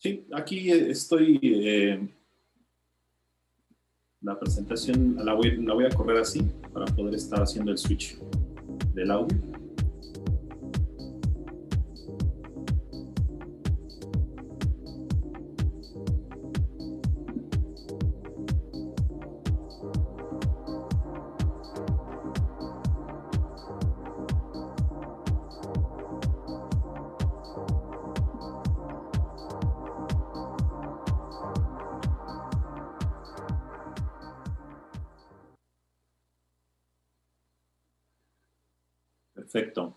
Sí, aquí estoy. La presentación la voy a correr así para poder estar haciendo el switch del audio. Perfecto.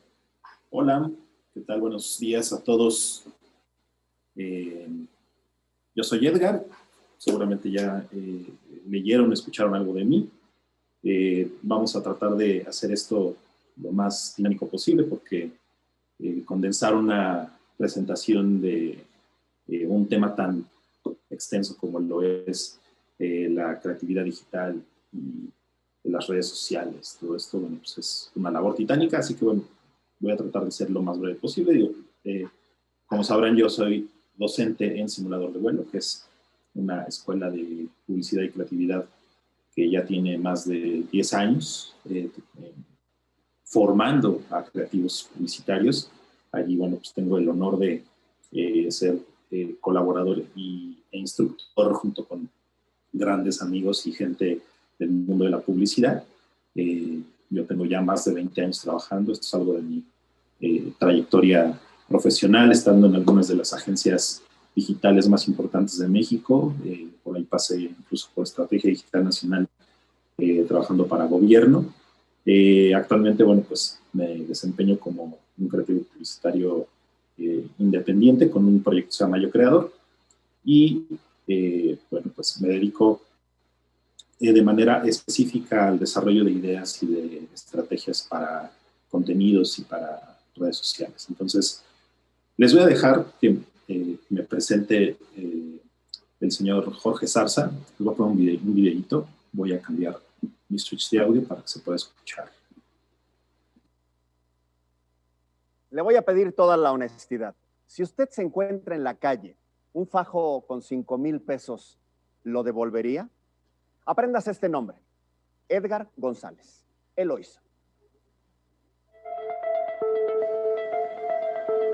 Hola, ¿qué tal? Buenos días a todos. Yo soy Edgar. Seguramente ya leyeron, escucharon algo de mí. Vamos a tratar de hacer esto lo más dinámico posible porque condensar una presentación de un tema tan extenso como lo es la creatividad digital y las redes sociales, todo esto, bueno, pues es una labor titánica, así que bueno, voy a tratar de ser lo más breve posible. Digo, como sabrán, yo soy docente en simulador de vuelo, que es una escuela de publicidad y creatividad que ya tiene más de 10 años formando a creativos publicitarios. Allí, bueno, pues tengo el honor de ser colaborador e instructor junto con grandes amigos y gente del mundo de la publicidad. Yo tengo ya más de 20 años trabajando. Esto es algo de mi trayectoria profesional, estando en algunas de las agencias digitales más importantes de México. Por ahí pasé incluso por Estrategia Digital Nacional, trabajando para gobierno. Actualmente, bueno, pues me desempeño como un creativo publicitario independiente con un proyecto que se llama Yo Creador. Y bueno, pues me dedico de manera específica al desarrollo de ideas y de estrategias para contenidos y para redes sociales. Entonces, les voy a dejar que me presente el señor Jorge Zarza. Les voy a poner un videito. Voy a cambiar mi switch de audio para que se pueda escuchar. Le voy a pedir toda la honestidad. Si usted se encuentra en la calle, un fajo con 5,000 pesos, ¿lo devolvería? Apréndase este nombre, Edgar González. Él lo hizo.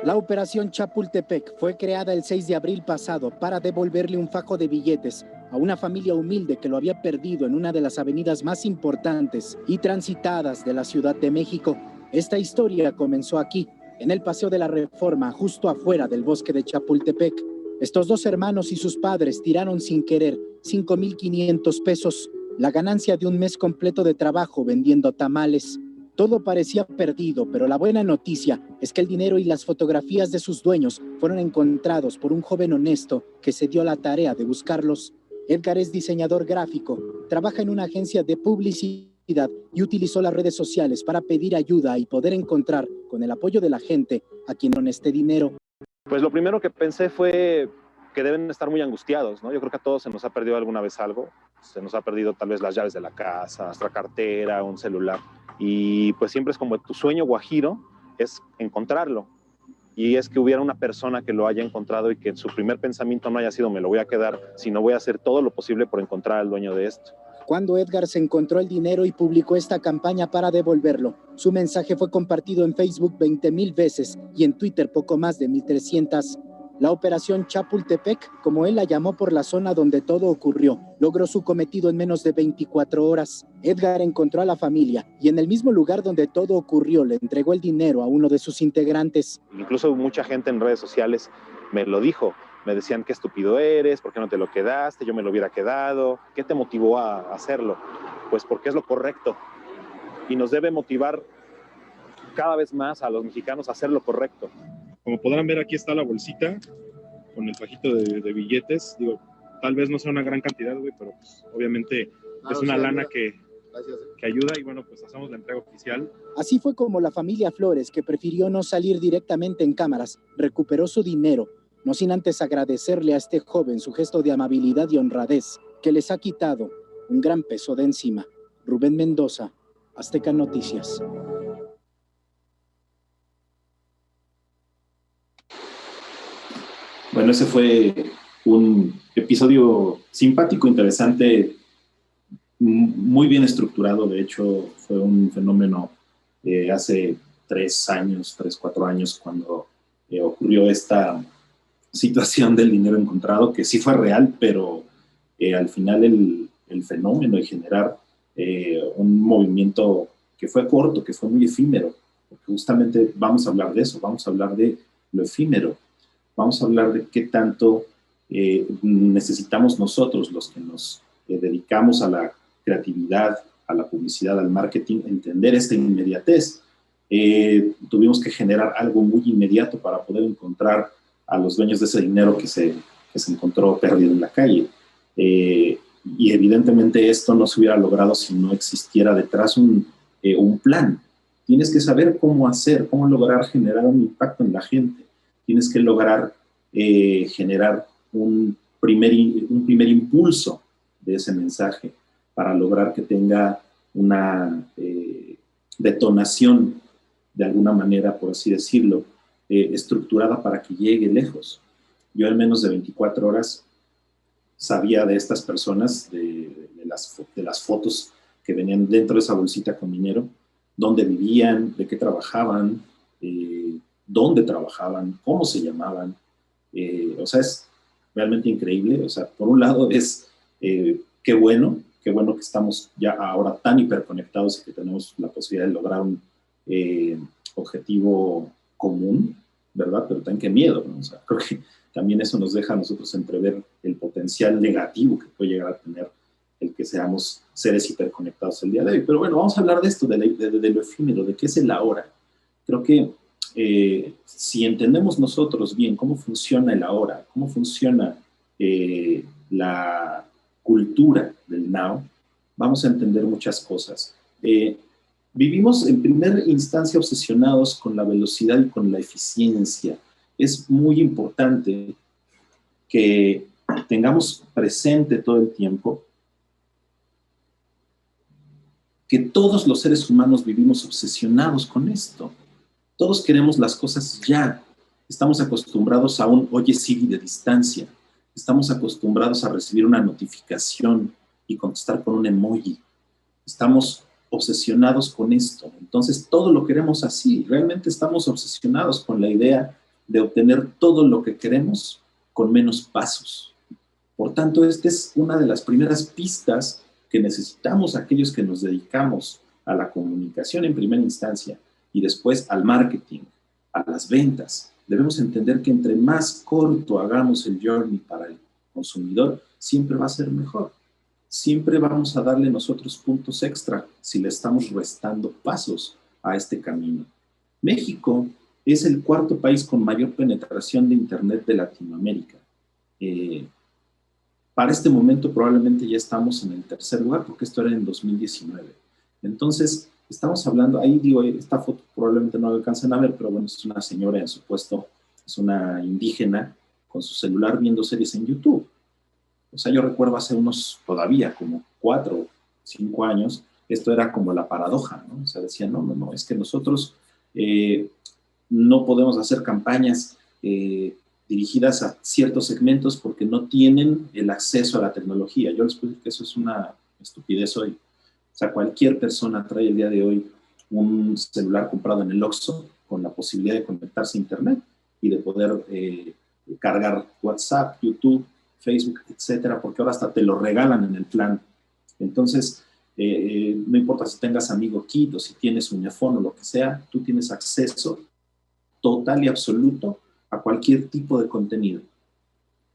La operación Chapultepec fue creada el 6 de abril pasado para devolverle un fajo de billetes a una familia humilde que lo había perdido en una de las avenidas más importantes y transitadas de la Ciudad de México. Esta historia comenzó aquí, en el Paseo de la Reforma, justo afuera del bosque de Chapultepec. Estos dos hermanos y sus padres tiraron sin querer 5,500 pesos, la ganancia de un mes completo de trabajo vendiendo tamales. Todo parecía perdido, pero la buena noticia es que el dinero y las fotografías de sus dueños fueron encontrados por un joven honesto que se dio a la tarea de buscarlos. Edgar es diseñador gráfico, trabaja en una agencia de publicidad y utilizó las redes sociales para pedir ayuda y poder encontrar, con el apoyo de la gente, a quien dieron este dinero. Pues lo primero que pensé fue que deben estar muy angustiados, ¿no? Yo creo que a todos se nos ha perdido alguna vez algo. Se nos ha perdido tal vez las llaves de la casa, nuestra cartera, un celular. Y pues siempre es como tu sueño guajiro es encontrarlo. Y es que hubiera una persona que lo haya encontrado y que su primer pensamiento no haya sido me lo voy a quedar, sino voy a hacer todo lo posible por encontrar al dueño de esto. Cuando Edgar se encontró el dinero y publicó esta campaña para devolverlo, su mensaje fue compartido en Facebook 20,000 veces y en Twitter poco más de 1,300. La operación Chapultepec, como él la llamó por la zona donde todo ocurrió, logró su cometido en menos de 24 horas. Edgar encontró a la familia y en el mismo lugar donde todo ocurrió le entregó el dinero a uno de sus integrantes. Incluso mucha gente en redes sociales me lo dijo. Me decían, qué estúpido eres, ¿por qué no te lo quedaste? Yo me lo hubiera quedado. ¿Qué te motivó a hacerlo? Pues porque es lo correcto. Y nos debe motivar cada vez más a los mexicanos a hacer lo correcto. Como podrán ver, aquí está la bolsita con el fajito de billetes. Digo, tal vez no sea una gran cantidad, güey, pero pues, obviamente es una lana que ayuda y bueno, pues hacemos la entrega oficial. Así fue como la familia Flores, que prefirió no salir directamente en cámaras, recuperó su dinero, no sin antes agradecerle a este joven su gesto de amabilidad y honradez, que les ha quitado un gran peso de encima. Rubén Mendoza, Azteca Noticias. Bueno, ese fue un episodio simpático, interesante, muy bien estructurado. De hecho, fue un fenómeno hace 4 años, cuando ocurrió esta situación del dinero encontrado, que sí fue real, pero al final el fenómeno y generar un movimiento que fue corto, que fue muy efímero, porque justamente vamos a hablar de eso, vamos a hablar de lo efímero, vamos a hablar de qué tanto necesitamos nosotros, los que nos dedicamos a la creatividad, a la publicidad, al marketing, entender esta inmediatez. Tuvimos que generar algo muy inmediato para poder encontrar a los dueños de ese dinero que se encontró perdido en la calle. Y evidentemente esto no se hubiera logrado si no existiera detrás un plan. Tienes que saber cómo hacer, cómo lograr generar un impacto en la gente. Tienes que lograr generar un primer impulso de ese mensaje para lograr que tenga una detonación, de alguna manera, por así decirlo, estructurada para que llegue lejos. Yo en menos de 24 horas sabía de estas personas, de las fotos que venían dentro de esa bolsita con dinero, dónde vivían, de qué trabajaban, dónde trabajaban, cómo se llamaban. O sea, es realmente increíble. O sea, por un lado es qué bueno que estamos ya ahora tan hiperconectados y que tenemos la posibilidad de lograr un objetivo común, ¿verdad? Pero también qué miedo, ¿no? O sea, creo que también eso nos deja a nosotros entrever el potencial negativo que puede llegar a tener el que seamos seres hiperconectados el día de hoy. Pero bueno, vamos a hablar de esto, de lo efímero, de qué es el ahora. Creo que si entendemos nosotros bien cómo funciona el ahora, cómo funciona la cultura del now, vamos a entender muchas cosas. Vivimos en primera instancia obsesionados con la velocidad y con la eficiencia. Es muy importante que tengamos presente todo el tiempo que todos los seres humanos vivimos obsesionados con esto. Todos queremos las cosas ya. Estamos acostumbrados a un oye Siri de distancia. Estamos acostumbrados a recibir una notificación y contestar con un emoji. Estamos obsesionados con esto. Entonces, todo lo queremos así. Realmente estamos obsesionados con la idea de obtener todo lo que queremos con menos pasos. Por tanto, esta es una de las primeras pistas que necesitamos aquellos que nos dedicamos a la comunicación en primera instancia y después al marketing, a las ventas. Debemos entender que entre más corto hagamos el journey para el consumidor, siempre va a ser mejor. Siempre vamos a darle nosotros puntos extra si le estamos restando pasos a este camino. México es el 4º país con mayor penetración de Internet de Latinoamérica. Para este momento probablemente ya estamos en el 3er lugar, porque esto era en 2019. Entonces, estamos hablando, ahí digo, esta foto probablemente no la alcancen a ver, pero bueno, es una señora en su puesto, es una indígena con su celular viendo series en YouTube. O sea, yo recuerdo hace unos, todavía como 4 o 5 años, esto era como la paradoja, ¿no? O sea, decían, no, es que nosotros no podemos hacer campañas dirigidas a ciertos segmentos porque no tienen el acceso a la tecnología. Yo les puedo decir que eso es una estupidez hoy. O sea, cualquier persona trae el día de hoy un celular comprado en el Oxxo con la posibilidad de conectarse a Internet y de poder cargar WhatsApp, YouTube, Facebook, etcétera, porque ahora hasta te lo regalan en el plan. Entonces, no importa si tengas Amigo Kit o si tienes Uñafón o lo que sea, tú tienes acceso total y absoluto a cualquier tipo de contenido.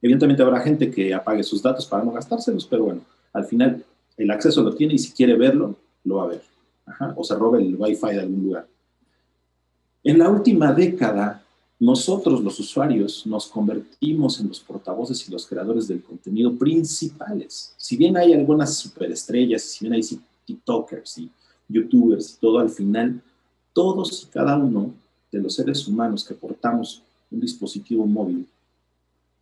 Evidentemente habrá gente que apague sus datos para no gastárselos, pero bueno, al final el acceso lo tiene y si quiere verlo, lo va a ver. Ajá, o se roba el Wi-Fi de algún lugar. En la última década, nosotros los usuarios nos convertimos en los portavoces y los creadores del contenido principales. Si bien hay algunas superestrellas, si bien hay TikTokers y YouTubers y todo, al final, todos y cada uno de los seres humanos que portamos un dispositivo móvil,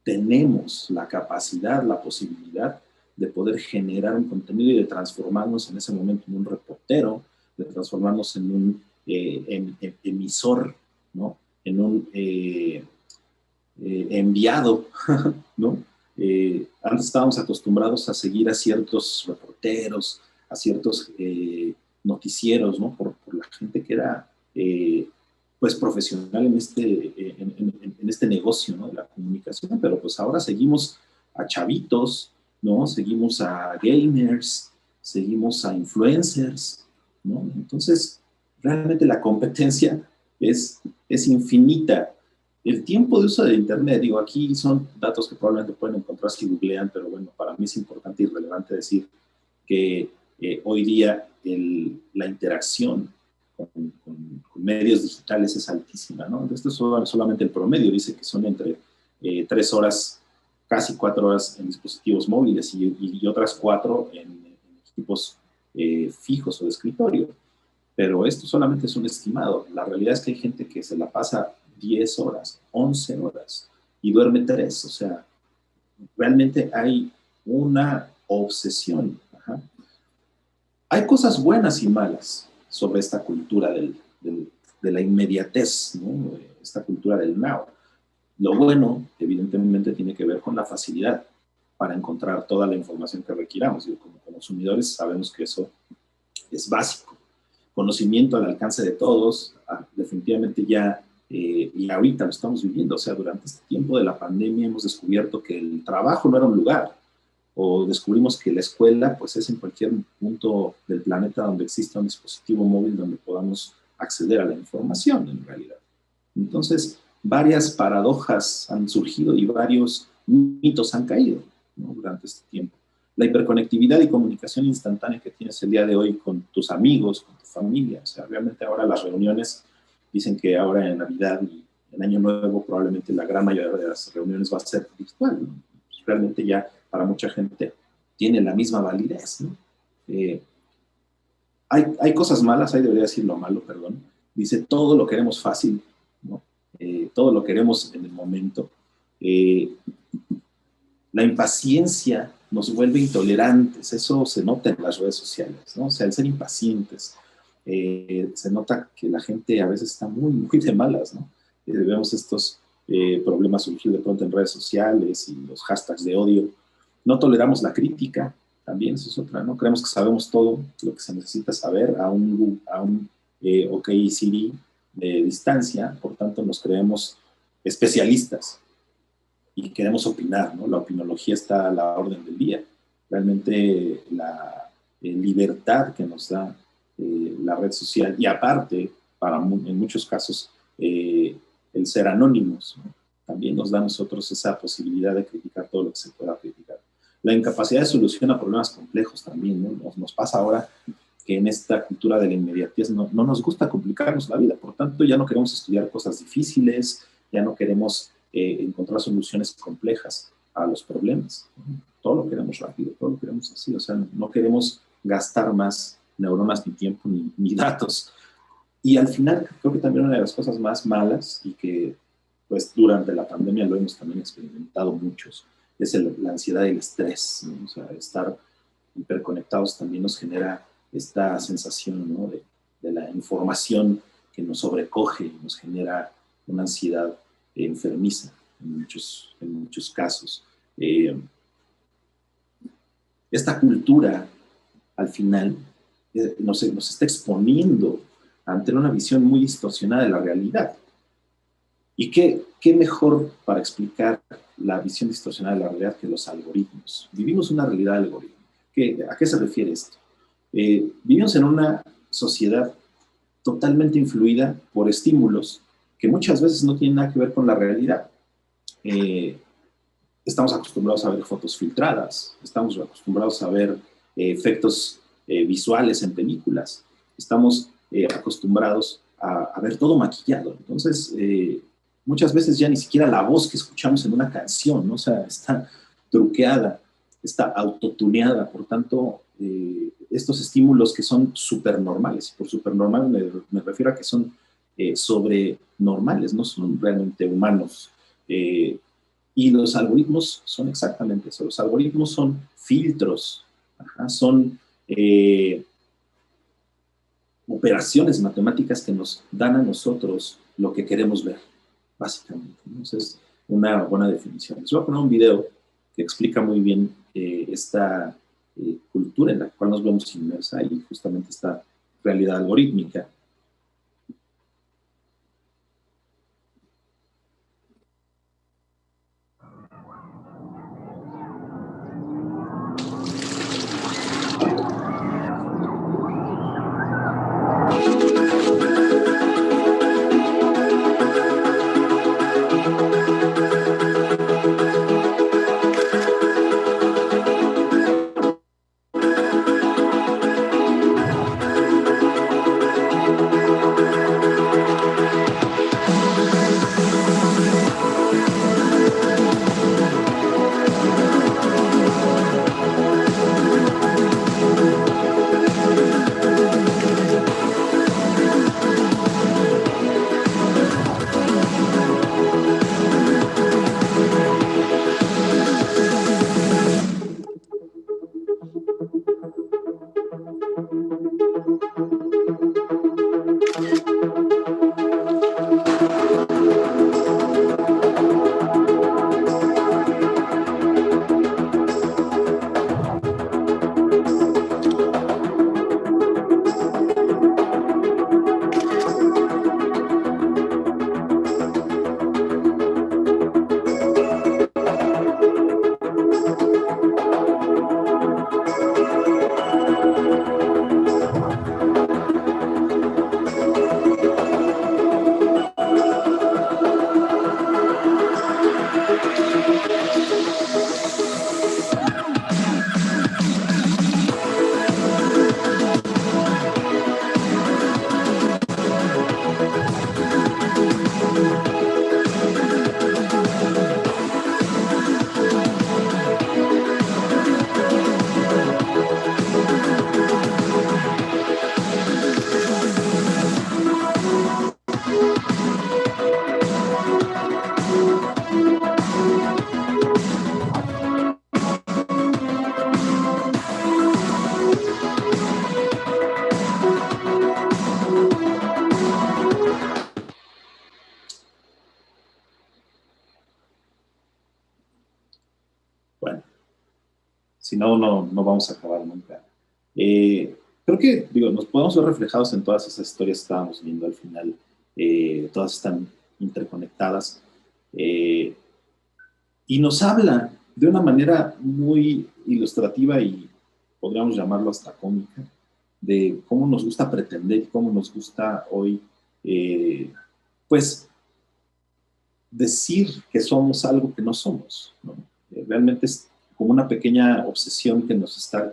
tenemos la capacidad, la posibilidad de poder generar un contenido y de transformarnos en ese momento en un reportero, de transformarnos en un emisor, ¿no? En un enviado, ¿no? Antes estábamos acostumbrados a seguir a ciertos reporteros, a ciertos noticieros, ¿no? Por la gente que era pues profesional en este negocio, ¿no? De la comunicación, pero pues ahora seguimos a chavitos, ¿no? Seguimos a gamers, seguimos a influencers, ¿no? Entonces, realmente la competencia es infinita. El tiempo de uso de Internet, digo, aquí son datos que probablemente pueden encontrar si googlean, pero bueno, para mí es importante y relevante decir que hoy día la interacción con medios digitales es altísima, ¿no? Esto es solamente el promedio, dice que son entre 3 horas, casi 4 horas en dispositivos móviles y otras 4 en equipos fijos o de escritorio. Pero esto solamente es un estimado. La realidad es que hay gente que se la pasa 10 horas, 11 horas y duerme 3. O sea, realmente hay una obsesión. Ajá. Hay cosas buenas y malas sobre esta cultura de la inmediatez, ¿no? Esta cultura del now. Lo bueno, evidentemente, tiene que ver con la facilidad para encontrar toda la información que requiramos. Y como consumidores sabemos que eso es básico. Conocimiento al alcance de todos, definitivamente ya, y ahorita lo estamos viviendo. O sea, durante este tiempo de la pandemia hemos descubierto que el trabajo no era un lugar, o descubrimos que la escuela pues es en cualquier punto del planeta donde exista un dispositivo móvil donde podamos acceder a la información en realidad. Entonces, varias paradojas han surgido y varios mitos han caído, ¿no? Durante este tiempo. La hiperconectividad y comunicación instantánea que tienes el día de hoy con tus amigos, con tu familia. O sea, realmente ahora las reuniones, dicen que ahora en Navidad y en Año Nuevo probablemente la gran mayoría de las reuniones va a ser virtual, ¿no? Realmente ya para mucha gente tiene la misma validez, ¿no? Hay cosas malas, ahí debería decir lo malo, perdón. Dice, todo lo queremos fácil, ¿no? Todo lo queremos en el momento. La impaciencia nos vuelve intolerantes, eso se nota en las redes sociales, ¿no? O sea, el ser impacientes, se nota que la gente a veces está muy, muy de malas, ¿no? Vemos estos problemas surgir de pronto en redes sociales y los hashtags de odio. No toleramos la crítica, también eso es otra, ¿no? Creemos que sabemos todo lo que se necesita saber a un OK Siri de distancia, por tanto nos creemos especialistas y queremos opinar, ¿no? La opinología está a la orden del día. Realmente la libertad que nos da la red social y aparte, en muchos casos, el ser anónimos, ¿no? También nos da a nosotros esa posibilidad de criticar todo lo que se pueda criticar. La incapacidad de solución a problemas complejos también, ¿no? Nos pasa ahora que en esta cultura de la inmediatez no nos gusta complicarnos la vida, por tanto ya no queremos estudiar cosas difíciles, ya no queremos encontrar soluciones complejas a los problemas. Todo lo queremos rápido, todo lo queremos así, o sea, no queremos gastar más neuronas, ni tiempo, ni datos. Y al final, creo que también una de las cosas más malas y que pues durante la pandemia lo hemos también experimentado muchos, es la ansiedad y el estrés, ¿no? O sea, estar hiperconectados también nos genera esta sensación, ¿no? de la información que nos sobrecoge y nos genera una ansiedad enfermiza en muchos casos. Esta cultura, al final, nos está exponiendo ante una visión muy distorsionada de la realidad. ¿Y qué mejor para explicar la visión distorsionada de la realidad que los algoritmos? Vivimos una realidad algorítmica. ¿A qué se refiere esto? Vivimos en una sociedad totalmente influida por estímulos que muchas veces no tienen nada que ver con la realidad. Estamos acostumbrados a ver fotos filtradas, estamos acostumbrados a ver efectos visuales en películas, estamos acostumbrados a ver todo maquillado. Entonces, muchas veces ya ni siquiera la voz que escuchamos en una canción, ¿no? O sea, está truqueada, está autotuneada, por tanto, estos estímulos que son supernormales, y por supernormal me refiero a que son sobrenormales, no son realmente humanos. Y los algoritmos son exactamente eso. Los algoritmos son filtros, son operaciones matemáticas que nos dan a nosotros lo que queremos ver, básicamente. Entonces, una buena definición. Les voy a poner un video que explica muy bien esta cultura en la cual nos vemos inmersa y justamente esta realidad algorítmica. Bueno, si no, no vamos a acabar nunca. Creo que, nos podemos ver reflejados en todas esas historias que estábamos viendo al final. Todas están interconectadas. Y nos habla de una manera muy ilustrativa y podríamos llamarlo hasta cómica, de cómo nos gusta pretender, cómo nos gusta hoy, pues, decir que somos algo que no somos, ¿no? Realmente es como una pequeña obsesión que nos está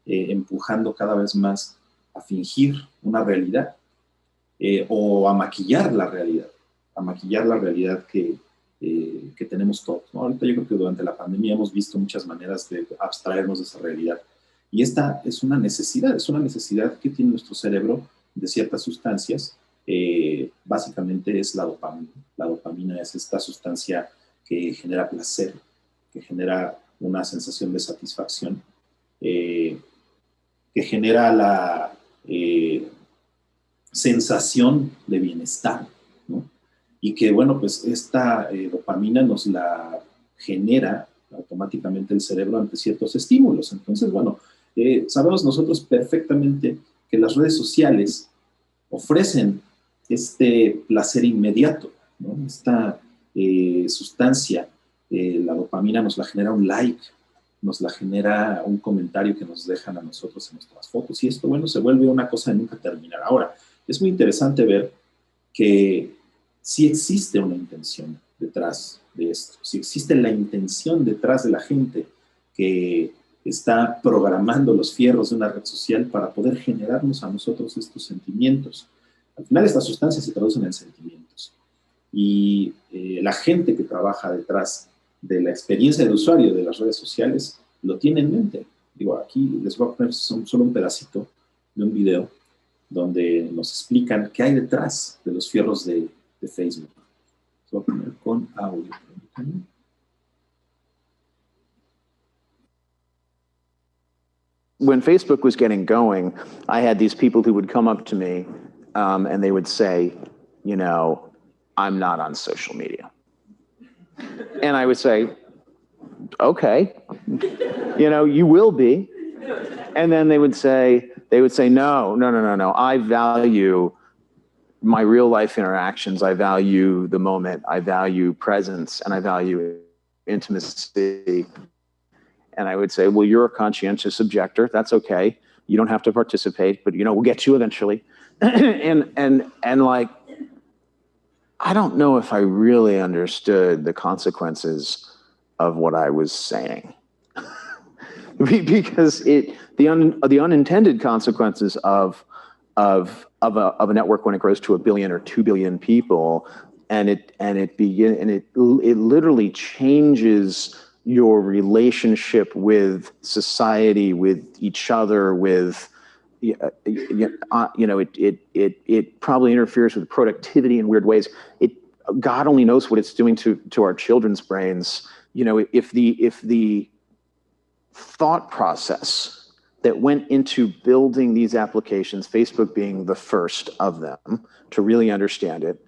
empujando cada vez más a fingir una realidad o a maquillar la realidad que tenemos todos, ¿no? Ahorita yo creo que durante la pandemia hemos visto muchas maneras de abstraernos de esa realidad. Y esta es una necesidad que tiene nuestro cerebro de ciertas sustancias. Básicamente es la dopamina. La dopamina es esta sustancia que genera placer, que genera una sensación de satisfacción, que genera la sensación de bienestar, ¿no? Y que, bueno, pues esta dopamina nos la genera automáticamente el cerebro ante ciertos estímulos. Entonces, bueno, sabemos nosotros perfectamente que las redes sociales ofrecen este placer inmediato, ¿no? Esta sustancia, la dopamina nos la genera un like, nos la genera un comentario que nos dejan a nosotros en nuestras fotos, y esto, bueno, se vuelve una cosa de nunca terminar. Ahora, es muy interesante ver que sí existe una intención detrás de esto, sí existe la intención detrás de la gente que está programando los fierros de una red social para poder generarnos a nosotros estos sentimientos. Al final estas sustancias se traducen en sentimientos y la gente que trabaja detrás de la experiencia del usuario de las redes sociales lo tiene en mente. Aquí les voy a poner solo un pedacito de un video donde nos explican qué hay detrás de los fierros de Facebook. Les voy a poner con audio. When Facebook was getting going, I had these people who would come up to me and they would say, I'm not on social media. And I would say, okay, you will be. And then they would say, no. I value my real life interactions. I value the moment. I value presence, and I value intimacy. And I would say, well, you're a conscientious objector. That's okay. You don't have to participate, but we'll get you eventually. and like, I don't know if I really understood the consequences of what I was saying. Because the unintended consequences of a network when it grows to 1 billion or 2 billion people, and it literally changes your relationship with society, with each other, with it probably interferes with productivity in weird ways. God only knows what it's doing to our children's brains. If the thought process that went into building these applications, Facebook being the first of them to really understand it,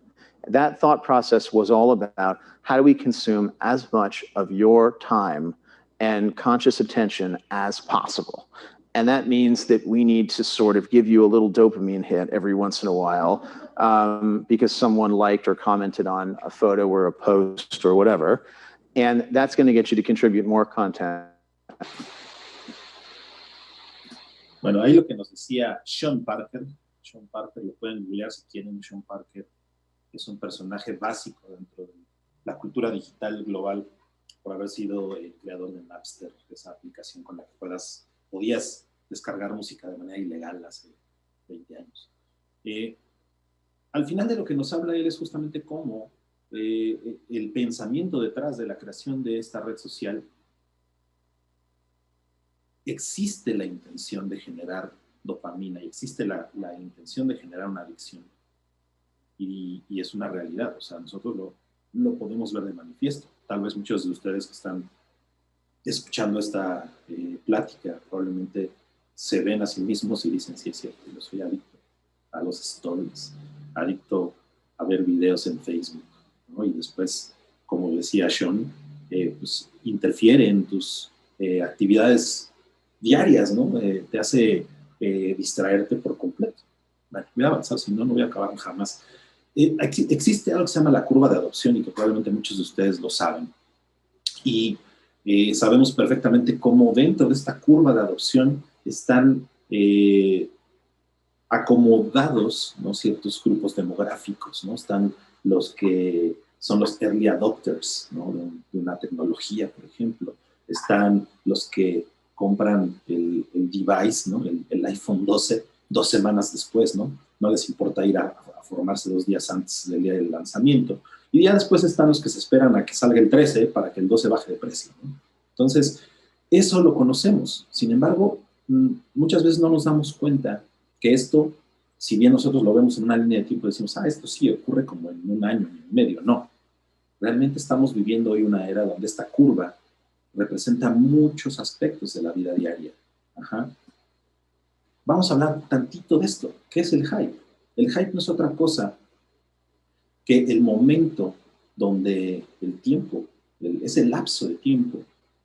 that thought process was all about how do we consume as much of your time and conscious attention as possible. And that means that we need to sort of give you a little dopamine hit every once in a while because someone liked or commented on a photo or a post or whatever. And that's going to get you to contribute more content. Bueno, ahí lo que nos decía Sean Parker lo pueden googlear si quieren. Sean Parker es un personaje básico dentro de la cultura digital global por haber sido el creador de Napster, esa aplicación con la que podías descargar música de manera ilegal hace 20 años. Al final de lo que nos habla él es justamente cómo el pensamiento detrás de la creación de esta red social existe la intención de generar dopamina y existe la intención de generar una adicción. Y es una realidad, o sea, nosotros lo podemos ver de manifiesto. Tal vez muchos de ustedes que están escuchando esta plática probablemente se ven a sí mismos y dicen, sí, es cierto, yo soy adicto a los stories, adicto a ver videos en Facebook, ¿no? Y después, como decía Sean, pues interfiere en tus actividades diarias, ¿no? Te hace distraerte por completo. Vale, voy a avanzar, si no, no voy a acabar jamás. Existe algo que se llama la curva de adopción y que probablemente muchos de ustedes lo saben. Y sabemos perfectamente cómo dentro de esta curva de adopción están acomodados, ¿no?, ciertos grupos demográficos, ¿no? Están los que son los early adopters, ¿no?, de una tecnología, por ejemplo. Están los que compran el device, ¿no?, el iPhone 12, 2 semanas después, ¿no? No les importa ir a formarse 2 días antes del día del lanzamiento. Y ya después están los que se esperan a que salga el 13 para que el 12 baje de precio, ¿no? Entonces, eso lo conocemos. Sin embargo, muchas veces no nos damos cuenta que esto, si bien nosotros lo vemos en una línea de tiempo, decimos, esto sí ocurre como en 1 año y medio. No. Realmente estamos viviendo hoy una era donde esta curva representa muchos aspectos de la vida diaria. Ajá. Vamos a hablar tantito de esto. ¿Qué es el hype? El hype no es otra cosa que el momento donde el tiempo, ese lapso de tiempo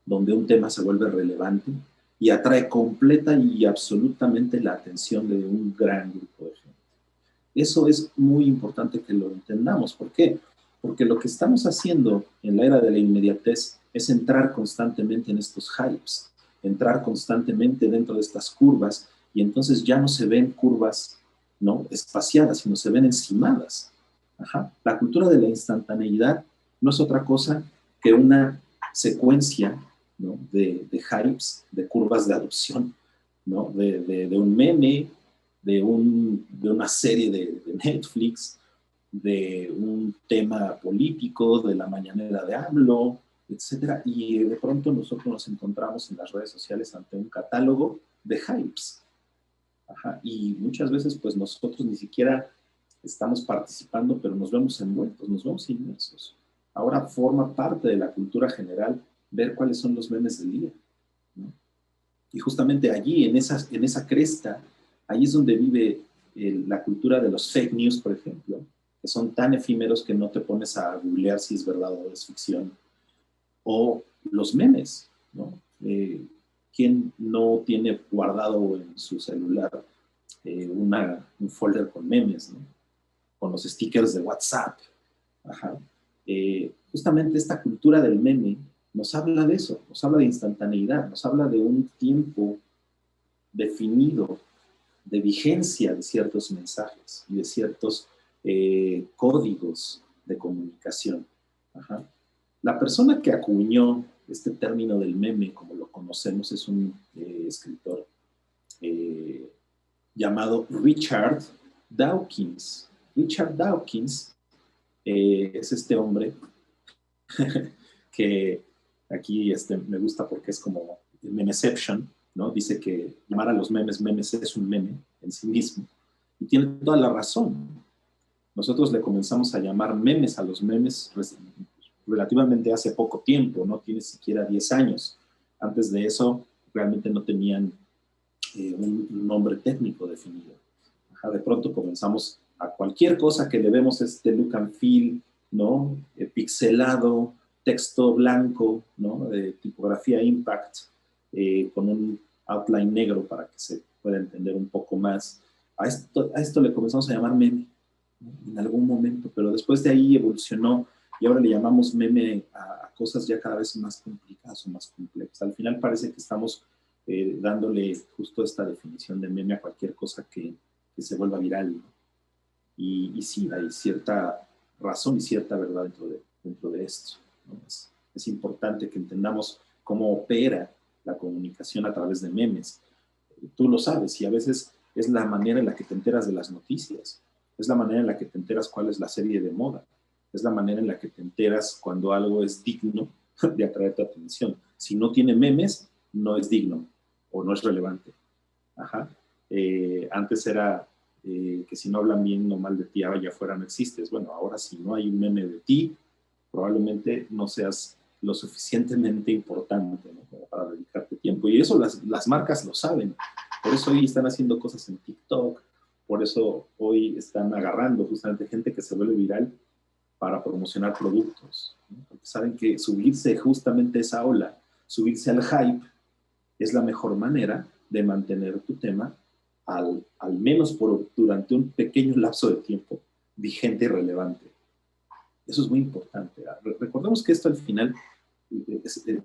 donde un tema se vuelve relevante y atrae completa y absolutamente la atención de un gran grupo de gente. Eso es muy importante que lo entendamos. ¿Por qué? Porque lo que estamos haciendo en la era de la inmediatez es entrar constantemente en estos hypes, entrar constantemente dentro de estas curvas, y entonces ya no se ven curvas, ¿no?, espaciadas, sino se ven encimadas. Ajá. La cultura de la instantaneidad no es otra cosa que una secuencia, ¿no?, de hypes, de curvas de adopción, ¿no?, de un meme, de una serie de Netflix, de un tema político, de la mañanera de AMLO, etc. Y de pronto nosotros nos encontramos en las redes sociales ante un catálogo de hypes. Ajá. Y muchas veces pues nosotros ni siquiera estamos participando, pero nos vemos envueltos, nos vemos inmersos. Ahora forma parte de la cultura general ver cuáles son los memes del día, ¿no? Y justamente allí, en esa cresta, ahí es donde vive la cultura de los fake news, por ejemplo, que son tan efímeros que no te pones a googlear si es verdad o es ficción. O los memes, ¿no? ¿Quién no tiene guardado en su celular un folder con memes, ¿no? Con los stickers de WhatsApp? Ajá. Justamente esta cultura del meme nos habla de eso, nos habla de instantaneidad, nos habla de un tiempo definido de vigencia de ciertos mensajes y de ciertos códigos de comunicación. Ajá. La persona que acuñó este término del meme, como lo conocemos, es un escritor llamado Richard Dawkins. Richard Dawkins es este hombre que aquí me gusta porque es como memeception, ¿no? Dice que llamar a los memes memes es un meme en sí mismo. Y tiene toda la razón. Nosotros le comenzamos a llamar memes a los memes relativamente hace poco tiempo, no tiene siquiera 10 años. Antes de eso, realmente no tenían un nombre técnico definido. Ajá, de pronto comenzamos a cualquier cosa que le vemos este look and feel, ¿no? Pixelado, texto blanco, ¿no? Tipografía impact, con un outline negro para que se pueda entender un poco más. A esto le comenzamos a llamar meme, ¿no? En algún momento, pero después de ahí evolucionó y ahora le llamamos meme a cosas ya cada vez más complicadas o más complejas. Al final parece que estamos dándole justo esta definición de meme a cualquier cosa que se vuelva viral, ¿no? Y sí, hay cierta razón y cierta verdad dentro de esto, ¿no? Es importante que entendamos cómo opera la comunicación a través de memes. Tú lo sabes, y a veces es la manera en la que te enteras de las noticias, es la manera en la que te enteras cuál es la serie de moda, es la manera en la que te enteras cuando algo es digno de atraer tu atención. Si no tiene memes, no es digno o no es relevante. Ajá. Antes era que si no hablan bien o mal de ti, allá afuera no existes. Bueno, ahora si no hay un meme de ti, probablemente no seas lo suficientemente importante, ¿no? Como para dedicarte tiempo. Y eso las marcas lo saben. Por eso hoy están haciendo cosas en TikTok, por eso hoy están agarrando justamente gente que se vuelve viral para promocionar productos, ¿no? Porque saben que subirse justamente a esa ola, subirse al hype, es la mejor manera de mantener tu tema al menos durante un pequeño lapso de tiempo vigente y relevante. Eso es muy importante. Recordemos que esto al final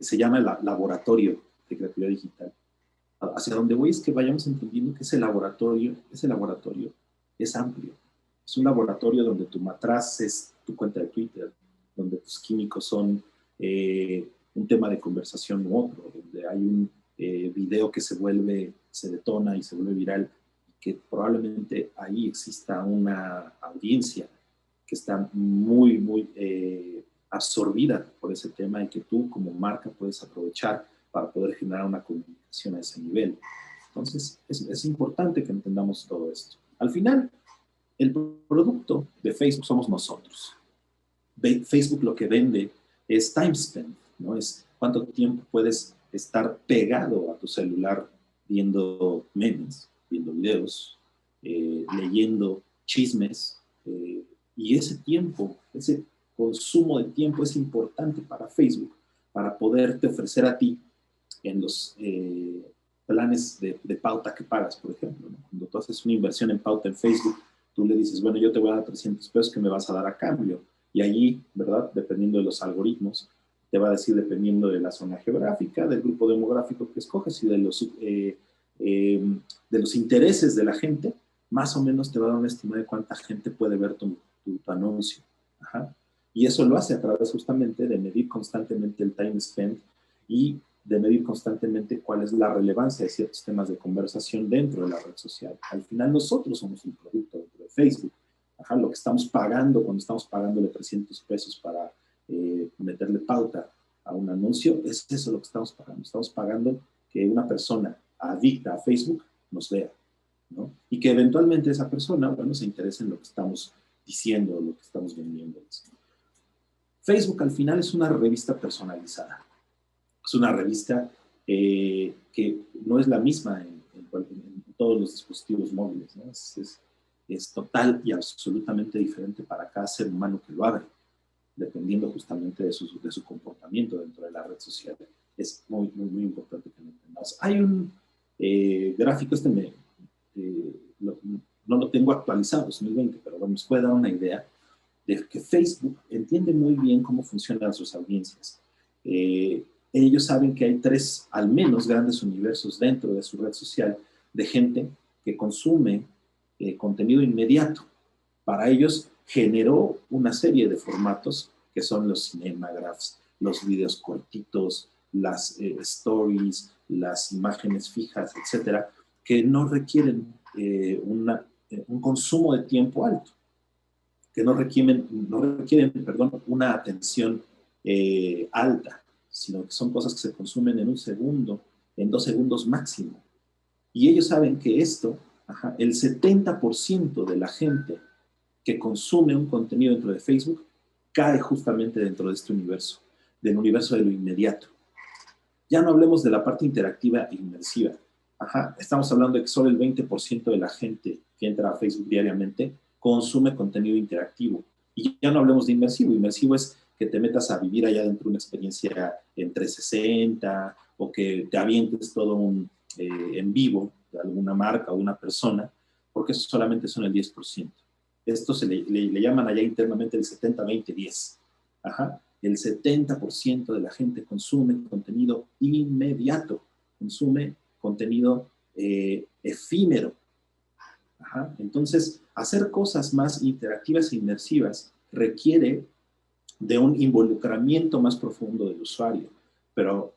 se llama el laboratorio de creatividad digital. Hacia donde voy es que vayamos entendiendo que ese laboratorio es amplio. Es un laboratorio donde tu matraz es tu cuenta de Twitter, donde tus químicos son un tema de conversación u otro, donde hay un video que se detona y se vuelve viral, que probablemente ahí exista una audiencia que está muy, muy absorbida por ese tema y que tú como marca puedes aprovechar para poder generar una comunicación a ese nivel. Entonces, es importante que entendamos todo esto. Al final, el producto de Facebook somos nosotros. Facebook lo que vende es time spent, ¿no? Es cuánto tiempo puedes estar pegado a tu celular viendo memes, viendo videos, leyendo chismes, y ese tiempo, ese consumo de tiempo es importante para Facebook, para poderte ofrecer a ti en los planes de pauta que pagas, por ejemplo, ¿no? Cuando tú haces una inversión en pauta en Facebook, tú le dices, bueno, yo te voy a dar 300 pesos que me vas a dar a cambio. Y allí, ¿verdad? Dependiendo de los algoritmos, te va a decir, dependiendo de la zona geográfica, del grupo demográfico que escoges y de los intereses de la gente, más o menos te va a dar una estimada de cuánta gente puede ver tu anuncio. Ajá. Y eso lo hace a través justamente de medir constantemente el time spent y de medir constantemente cuál es la relevancia de ciertos temas de conversación dentro de la red social. Al final nosotros somos un producto dentro de Facebook. Ajá, lo que estamos pagando cuando estamos pagándole 300 pesos para meterle pauta a un anuncio, es eso lo que estamos pagando. Estamos pagando que una persona adicta a Facebook nos vea, ¿no? Y que eventualmente esa persona, bueno, se interese en lo que estamos diciendo, lo que estamos vendiendo. Facebook al final es una revista personalizada. Es una revista que no es la misma en todos los dispositivos móviles, ¿no? es total y absolutamente diferente para cada ser humano que lo abre, dependiendo justamente de su comportamiento dentro de la red social. Es muy, muy, muy importante que lo entendamos. Hay un gráfico, no lo tengo actualizado, 2020, pero bueno, nos puede dar una idea de que Facebook entiende muy bien cómo funcionan sus audiencias. Ellos saben que hay 3, al menos, grandes universos dentro de su red social de gente que consume contenido inmediato. Para ellos generó una serie de formatos que son los cinemagraphs, los videos cortitos, las stories, las imágenes fijas, etcétera, que no requieren un consumo de tiempo alto, que no requieren una atención alta, sino que son cosas que se consumen en 1 segundo, en 2 segundos máximo. Y ellos saben que esto, el 70% de la gente que consume un contenido dentro de Facebook cae justamente dentro de este universo, del universo de lo inmediato. Ya no hablemos de la parte interactiva e inmersiva. Estamos hablando de que solo el 20% de la gente que entra a Facebook diariamente consume contenido interactivo. Y ya no hablemos de inmersivo. Inmersivo es que te metas a vivir allá dentro de una experiencia en 360 o que te avientes todo en vivo de alguna marca o una persona, porque eso solamente son el 10%. Esto se le llaman allá internamente el 70-20-10. El 70% de la gente consume contenido inmediato, consume contenido efímero. Entonces, hacer cosas más interactivas e inmersivas requiere de un involucramiento más profundo del usuario, pero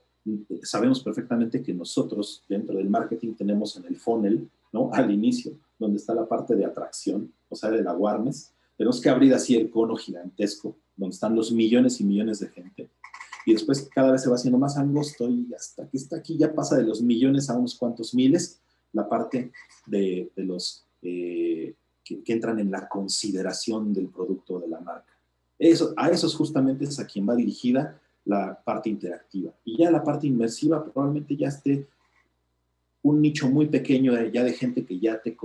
sabemos perfectamente que nosotros dentro del marketing tenemos en el funnel, ¿no? Al inicio, donde está la parte de atracción, o sea, del awareness, tenemos que abrir así el cono gigantesco, donde están los millones y millones de gente, y después cada vez se va haciendo más angosto y hasta que está aquí ya pasa de los millones a unos cuantos miles, la parte de los que entran en la consideración del producto de la marca. A esos justamente es a quien va dirigida la parte interactiva. Y ya la parte inmersiva probablemente ya esté un nicho muy pequeño ya de gente que ya te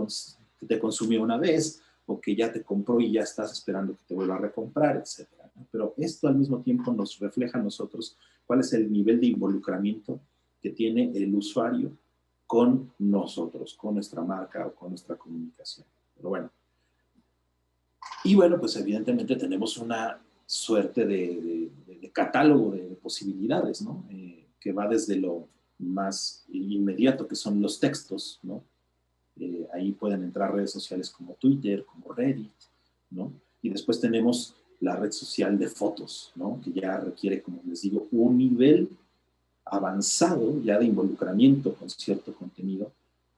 consumió una vez o que ya te compró y ya estás esperando que te vuelva a recomprar, etc. Pero esto al mismo tiempo nos refleja a nosotros cuál es el nivel de involucramiento que tiene el usuario con nosotros, con nuestra marca o con nuestra comunicación. Pero bueno. Y bueno, pues evidentemente tenemos una suerte de catálogo de posibilidades, ¿no? Que va desde lo más inmediato, que son los textos, ¿no? Ahí pueden entrar redes sociales como Twitter, como Reddit, ¿no? Y después tenemos la red social de fotos, ¿no? Que ya requiere, como les digo, un nivel avanzado ya de involucramiento con cierto contenido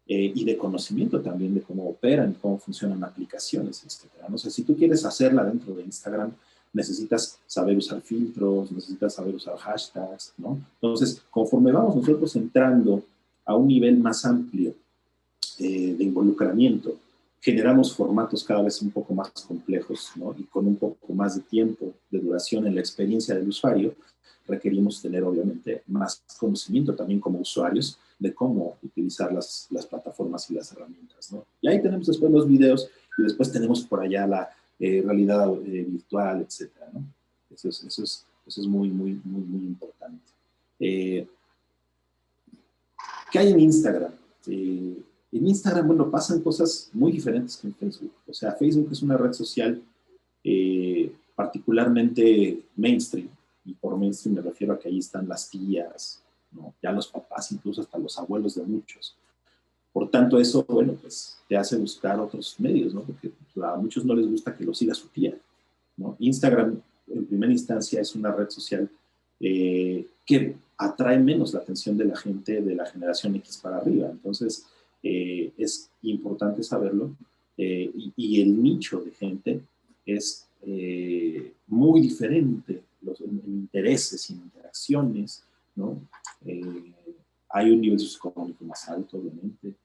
y de conocimiento también de cómo operan, cómo funcionan aplicaciones, etc. No sé, si tú quieres hacerla dentro de Instagram, necesitas saber usar filtros, necesitas saber usar hashtags, ¿no? Entonces, conforme vamos nosotros entrando a un nivel más amplio de involucramiento, generamos formatos cada vez un poco más complejos, ¿no? Y con un poco más de tiempo de duración en la experiencia del usuario, requerimos tener obviamente más conocimiento también como usuarios de cómo utilizar las plataformas y las herramientas, ¿no? Y ahí tenemos después los videos y después tenemos por allá la realidad virtual, etcétera, ¿no? Eso es muy, muy, muy, muy importante. ¿Qué hay en Instagram? En Instagram, bueno, pasan cosas muy diferentes que en Facebook. O sea, Facebook es una red social particularmente mainstream, y por mainstream me refiero a que ahí están las tías, ¿no? Ya los papás, incluso hasta los abuelos de muchos. Por tanto, eso, bueno, pues te hace buscar otros medios, ¿no? Porque a muchos no les gusta que lo siga su tía, ¿no? Instagram, en primera instancia, es una red social que atrae menos la atención de la gente de la generación X para arriba. Entonces, es importante saberlo. Y el nicho de gente es muy diferente en intereses y en interacciones, ¿no? Hay un nivel socioeconómico más alto, obviamente.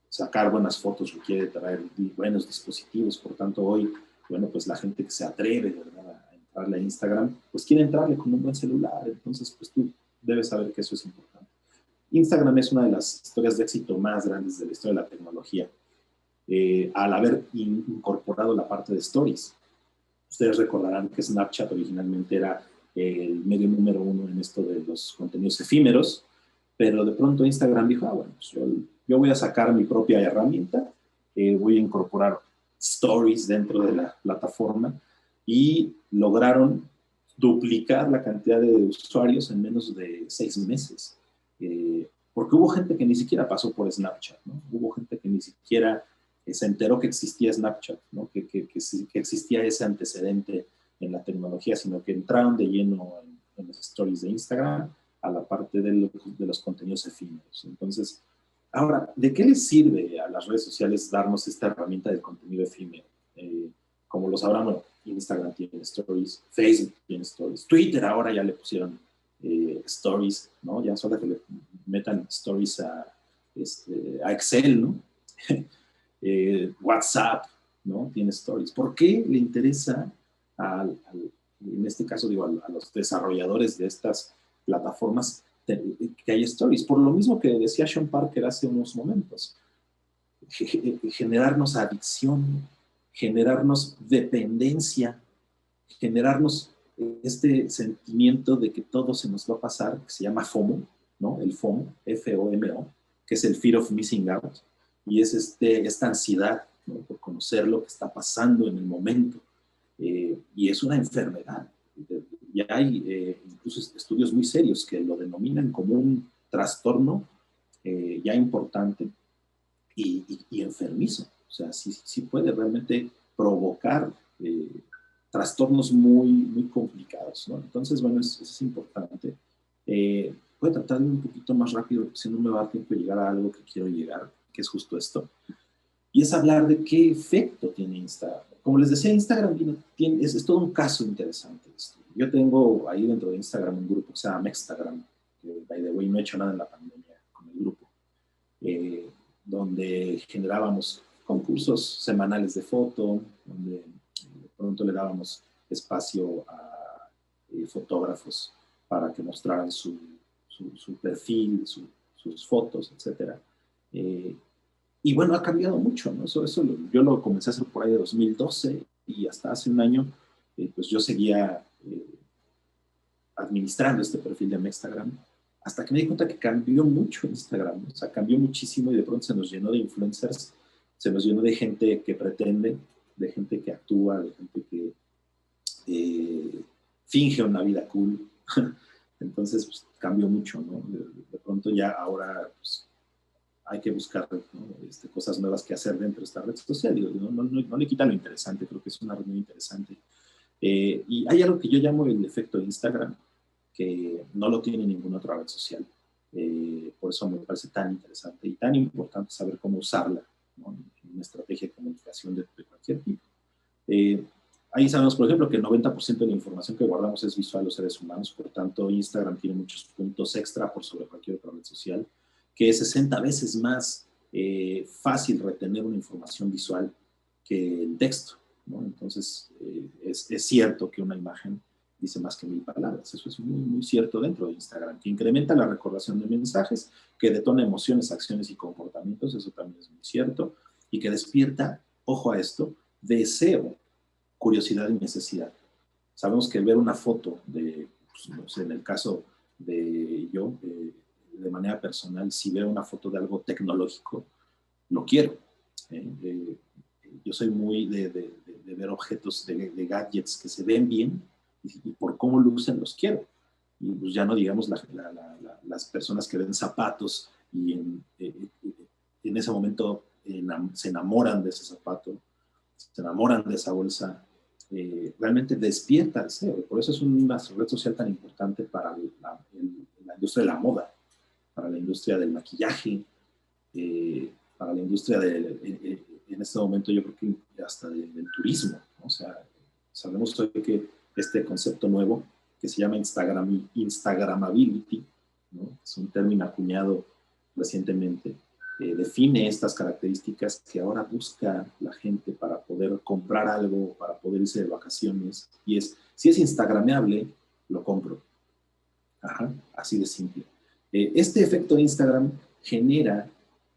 Sacar buenas fotos requiere traer buenos dispositivos, por tanto hoy, bueno, pues la gente que se atreve, ¿verdad?, a entrarle a Instagram, pues quiere entrarle con un buen celular, entonces pues tú debes saber que eso es importante. Instagram es una de las historias de éxito más grandes de la historia de la tecnología. al haber incorporado la parte de stories. Ustedes recordarán que Snapchat originalmente era el medio número 1 en esto de los contenidos efímeros, pero de pronto Instagram dijo, bueno, pues yo voy a sacar mi propia herramienta, voy a incorporar stories dentro de la plataforma y lograron duplicar la cantidad de usuarios en menos de 6 meses. Porque hubo gente que ni siquiera pasó por Snapchat, ¿no? Hubo gente que ni siquiera se enteró que existía Snapchat, ¿no? que existía ese antecedente en la tecnología, sino que entraron de lleno en los stories de Instagram a la parte de los contenidos efímeros. Entonces, ahora, ¿de qué les sirve a las redes sociales darnos esta herramienta del contenido efímero? Como lo sabrán, bueno, Instagram tiene stories, Facebook tiene stories, Twitter ahora ya le pusieron stories, ¿no? Ya solo que le metan stories a Excel, ¿no? WhatsApp, ¿no? Tiene stories. ¿Por qué le interesa, en este caso, digo, a los desarrolladores de estas plataformas que haya stories? Por lo mismo que decía Sean Parker hace unos momentos. Generarnos adicción, generarnos dependencia, generarnos este sentimiento de que todo se nos va a pasar, que se llama FOMO, ¿no? El FOMO, F-O-M-O, que es el Fear of Missing Out, y es esta ansiedad, ¿no? Por conocer lo que está pasando en el momento. Y es una enfermedad. Ya hay incluso estudios muy serios que lo denominan como un trastorno ya importante y enfermizo. O sea, sí puede realmente provocar trastornos muy, muy complicados, ¿no? Entonces, bueno, eso es importante. Voy a tratar de ir un poquito más rápido, porque si no me va a dar tiempo de llegar a algo que quiero llegar, que es justo esto. Y es hablar de qué efecto tiene Instagram. Como les decía, Instagram es todo un caso interesante. Yo tengo ahí dentro de Instagram un grupo que se llama Mextagram, que, by the way, no he hecho nada en la pandemia con el grupo, donde generábamos concursos semanales de foto, donde de pronto le dábamos espacio a fotógrafos para que mostraran su perfil, sus fotos, etc. Y bueno, ha cambiado mucho, ¿no? Eso yo lo comencé a hacer por ahí de 2012 y hasta hace un año, pues yo seguía administrando este perfil de Instagram, hasta que me di cuenta que cambió mucho Instagram, o sea, cambió muchísimo y de pronto se nos llenó de influencers, se nos llenó de gente que pretende, de gente que actúa, de gente que finge una vida cool. Entonces, pues, cambió mucho, ¿no? De pronto ya ahora, pues, hay que buscar, ¿no? Cosas nuevas que hacer dentro de esta red social. Digo, no le quita lo interesante, creo que es una red muy interesante. Y hay algo que yo llamo el efecto Instagram, que no lo tiene ninguna otra red social. Por eso me parece tan interesante y tan importante saber cómo usarla, ¿no? En una estrategia de comunicación de cualquier tipo. Ahí sabemos, por ejemplo, que el 90% de la información que guardamos es visual los seres humanos, por tanto, Instagram tiene muchos puntos extra por sobre cualquier otra red social, que es 60 veces más fácil retener una información visual que el texto, ¿no? Entonces, es cierto que una imagen dice más que 1000 palabras. Eso es muy, muy cierto dentro de Instagram, que incrementa la recordación de mensajes, que detona emociones, acciones y comportamientos, eso también es muy cierto, y que despierta, ojo a esto, deseo, curiosidad y necesidad. Sabemos que ver una foto de, pues, no sé, en el caso de yo, de manera personal, si veo una foto de algo tecnológico, lo quiero. Yo soy muy de ver objetos, de gadgets que se ven bien y por cómo lucen los quiero. Y pues ya no digamos las personas que ven zapatos y en ese momento se enamoran de ese zapato, se enamoran de esa bolsa, realmente despierta deseo. Por eso es una red social tan importante para la industria de la moda, para la industria del maquillaje, para la industria en este momento yo creo que hasta del turismo, ¿no? O sea, sabemos hoy que este concepto nuevo que se llama Instagramability, ¿no? Es un término acuñado recientemente, define estas características que ahora busca la gente para poder comprar algo, para poder irse de vacaciones, y si es instagrameable, lo compro. Ajá, así de simple. Este efecto de Instagram genera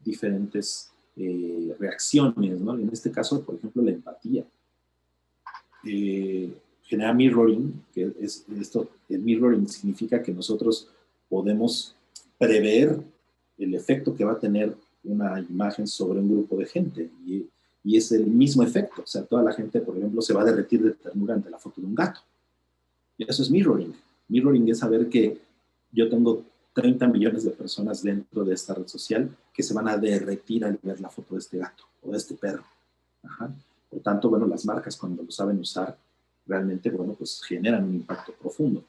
diferentes reacciones, ¿no? En este caso, por ejemplo, la empatía. Genera mirroring, que es esto, el mirroring significa que nosotros podemos prever el efecto que va a tener una imagen sobre un grupo de gente, y es el mismo efecto. O sea, toda la gente, por ejemplo, se va a derretir de ternura ante la foto de un gato. Y eso es mirroring. Mirroring es saber que yo tengo 30 millones de personas dentro de esta red social que se van a derretir al ver la foto de este gato o de este perro. Ajá. Por tanto, bueno, las marcas, cuando lo saben usar, realmente, bueno, pues generan un impacto profundo.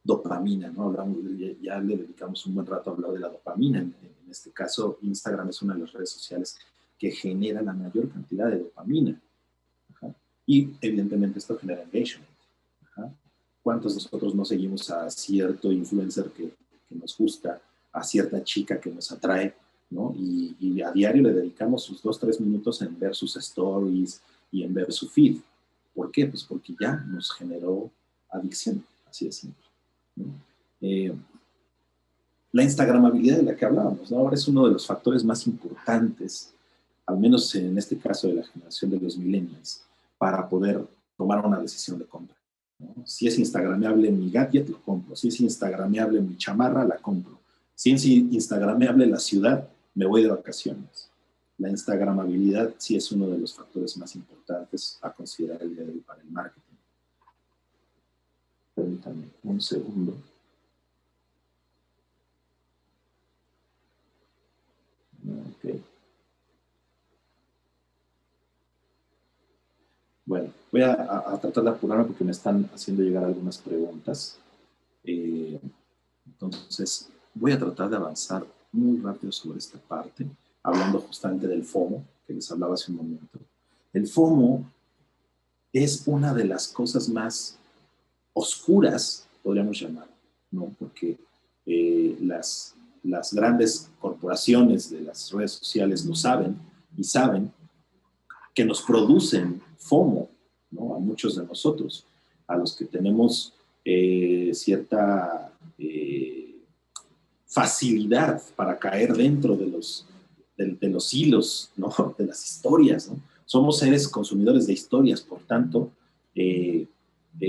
Dopamina, ¿no? Hablamos, ya le dedicamos un buen rato a hablar de la dopamina. En este caso, Instagram es una de las redes sociales que genera la mayor cantidad de dopamina. Ajá. Y evidentemente esto genera engagement. Ajá. ¿Cuántos de nosotros no seguimos a cierto influencer que nos gusta, a cierta chica que nos atrae, ¿no? Y a diario le dedicamos sus 2-3 minutos en ver sus stories y en ver su feed. ¿Por qué? Pues porque ya nos generó adicción, así de simple, ¿no? La instagramabilidad de la que hablábamos, ¿no? Ahora es uno de los factores más importantes, al menos en este caso de la generación de los millennials, para poder tomar una decisión de compra, ¿no? Si es instagrameable mi gadget, lo compro. Si es instagrameable mi chamarra, la compro. Si es instagrameable la ciudad, me voy de vacaciones. La instagramabilidad sí es uno de los factores más importantes a considerar el día de hoy para el marketing. Permítanme un segundo. Okay. Bueno, voy a tratar de apurarme porque me están haciendo llegar algunas preguntas. Entonces, voy a tratar de avanzar muy rápido sobre esta parte, hablando justamente del FOMO, que les hablaba hace un momento. El FOMO es una de las cosas más oscuras, podríamos llamar, ¿no? Porque las grandes corporaciones de las redes sociales lo saben, y saben que nos producen FOMO, ¿no? A muchos de nosotros, a los que tenemos cierta facilidad para caer dentro de los hilos, ¿no? De las historias, ¿no? Somos seres consumidores de historias, por tanto,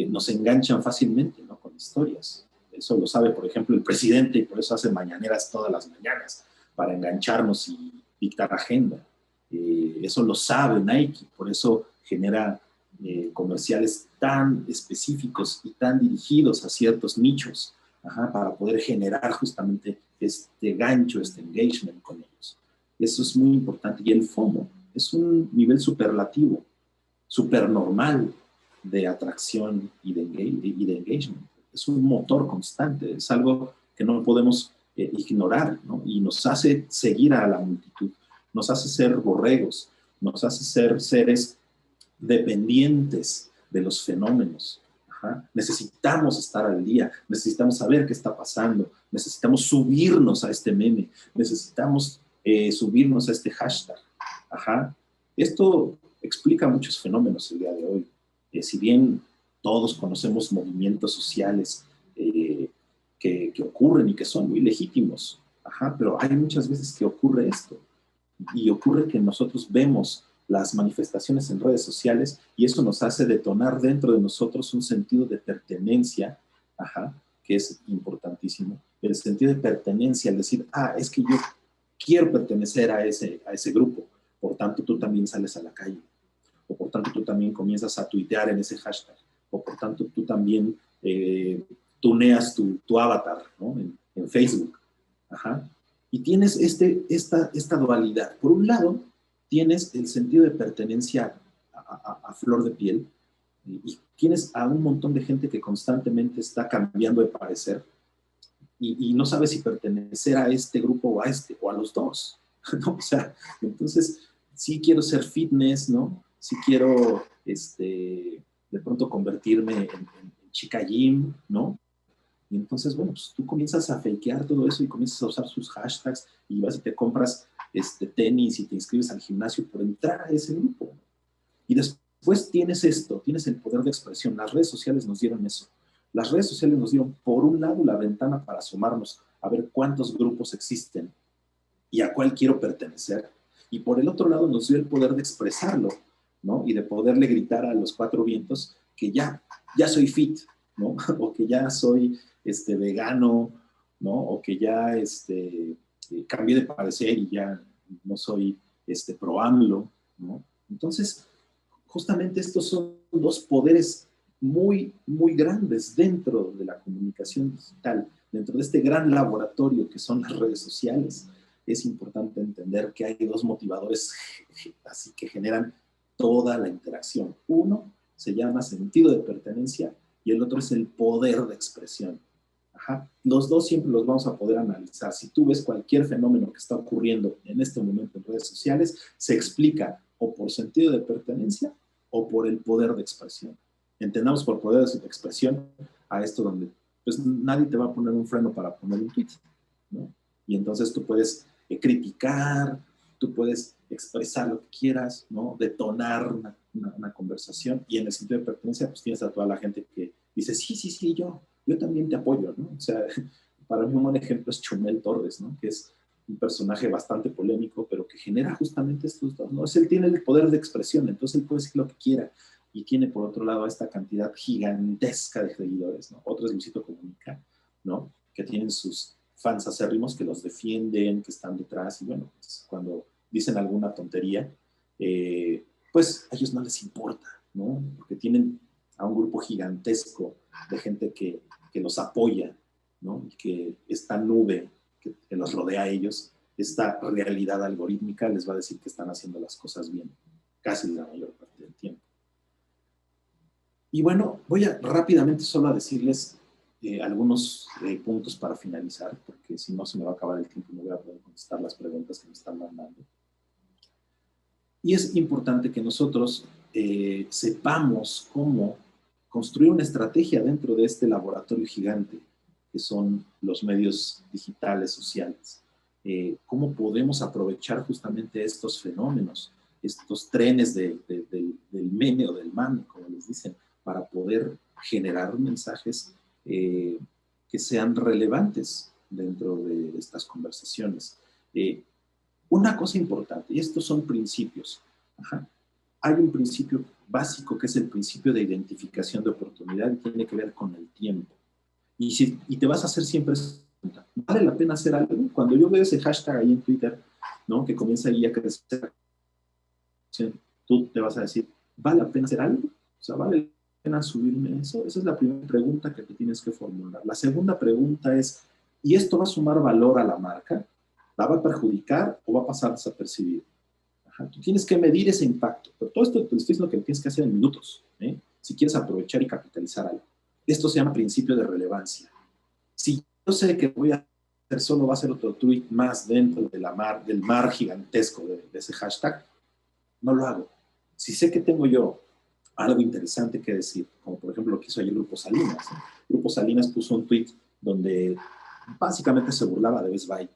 nos enganchan fácilmente, ¿no? Con historias. Eso lo sabe, por ejemplo, el presidente, y por eso hace mañaneras todas las mañanas, para engancharnos y dictar agenda. Eso lo sabe Nike, por eso genera comerciales tan específicos y tan dirigidos a ciertos nichos, ajá, para poder generar justamente este gancho, este engagement con ellos. Eso es muy importante. Y el FOMO es un nivel superlativo, supernormal de atracción y de engagement. Es un motor constante, es algo que no podemos ignorar, ¿no? Y nos hace seguir a la multitud, nos hace ser borregos, nos hace ser seres dependientes de los fenómenos. Ajá. Necesitamos estar al día, necesitamos saber qué está pasando, necesitamos subirnos a este meme, necesitamos subirnos a este hashtag. Ajá. Esto explica muchos fenómenos el día de hoy. Si bien todos conocemos movimientos sociales que ocurren y que son muy legítimos, ajá, pero hay muchas veces que ocurre esto, y ocurre que nosotros vemos las manifestaciones en redes sociales y eso nos hace detonar dentro de nosotros un sentido de pertenencia, ajá, que es importantísimo. El sentido de pertenencia, al decir, es que yo quiero pertenecer a ese grupo, por tanto tú también sales a la calle, o por tanto tú también comienzas a tuitear en ese hashtag, o por tanto tú también tuneas tu avatar, ¿no? en Facebook. Ajá. Y tienes esta dualidad. Por un lado, tienes el sentido de pertenencia a flor de piel, y tienes a un montón de gente que constantemente está cambiando de parecer y no sabe si pertenecer a este grupo o a este, o a los dos, ¿no? O sea, entonces, sí quiero ser fitness, ¿no? Sí quiero, de pronto convertirme en chica gym, ¿no? Y entonces, bueno, pues tú comienzas a fakear todo eso y comienzas a usar sus hashtags y vas y te compras tenis y te inscribes al gimnasio por entrar a ese grupo. Y después tienes esto, tienes el poder de expresión. Las redes sociales nos dieron eso. Las redes sociales nos dieron, por un lado, la ventana para asomarnos a ver cuántos grupos existen y a cuál quiero pertenecer. y por el otro lado nos dio el poder de expresarlo, ¿no? Y de poderle gritar a los cuatro vientos que ya soy fit, ¿no? O que ya soy vegano, ¿no? O que ya cambié de parecer y ya no soy pro AMLO, ¿no? Entonces, justamente estos son dos poderes muy, muy grandes dentro de la comunicación digital, dentro de este gran laboratorio que son las redes sociales. Es importante entender que hay dos motivadores así que generan toda la interacción. Uno se llama sentido de pertenencia y el otro es el poder de expresión. Ajá. Los dos siempre los vamos a poder analizar. Si tú ves cualquier fenómeno que está ocurriendo en este momento en redes sociales, se explica o por sentido de pertenencia o por el poder de expresión. Entendamos por poder de expresión a esto donde pues nadie te va a poner un freno para poner un tweet, ¿no? Y entonces tú puedes criticar, tú puedes expresar lo que quieras, ¿no? Detonar una conversación, y en el sentido de pertenencia pues tienes a toda la gente que dice, sí, yo también te apoyo, ¿no? O sea, para mí un buen ejemplo es Chumel Torres, ¿no? Que es un personaje bastante polémico, pero que genera justamente estos dos, ¿no? Él tiene el poder de expresión, entonces él puede decir lo que quiera, y tiene por otro lado esta cantidad gigantesca de seguidores, ¿no? Otro es Luisito Comunica, ¿no? Que tienen sus fans acérrimos que los defienden, que están detrás, y bueno, pues, cuando dicen alguna tontería, pues a ellos no les importa, ¿no? Porque tienen a un grupo gigantesco de gente que los apoya, ¿no? Y que esta nube que los rodea a ellos, esta realidad algorítmica les va a decir que están haciendo las cosas bien, casi la mayor parte del tiempo. Y bueno, voy a rápidamente solo a decirles algunos puntos para finalizar, porque si no se me va a acabar el tiempo y no voy a poder contestar las preguntas que me están mandando. Y es importante que nosotros sepamos cómo construir una estrategia dentro de este laboratorio gigante que son los medios digitales sociales. Cómo podemos aprovechar justamente estos fenómenos, estos trenes del meme o del mame, como les dicen, para poder generar mensajes que sean relevantes dentro de estas conversaciones. Una cosa importante, y estos son principios. Ajá. Hay un principio básico que es el principio de identificación de oportunidad y tiene que ver con el tiempo. Y te vas a hacer siempre esa pregunta, ¿vale la pena hacer algo? Cuando yo veo ese hashtag ahí en Twitter, ¿no? Que comienza ahí a crecer, tú te vas a decir, ¿vale la pena hacer algo? O sea, ¿vale la pena subirme eso? Esa es la primera pregunta que te tienes que formular. La segunda pregunta es, ¿y esto va a sumar valor a la marca? ¿La va a perjudicar o va a pasar desapercibido? Ajá. Tú tienes que medir ese impacto, pero todo esto te estoy diciendo que tienes que hacer en minutos, si quieres aprovechar y capitalizar algo. Esto se llama principio de relevancia. Si yo sé que voy a hacer solo va a ser otro tweet más dentro de del mar gigantesco de ese hashtag, no lo hago. Si sé que tengo yo algo interesante que decir, como por ejemplo lo que hizo ayer Grupo Salinas. Grupo Salinas puso un tweet donde básicamente se burlaba de Best Buy,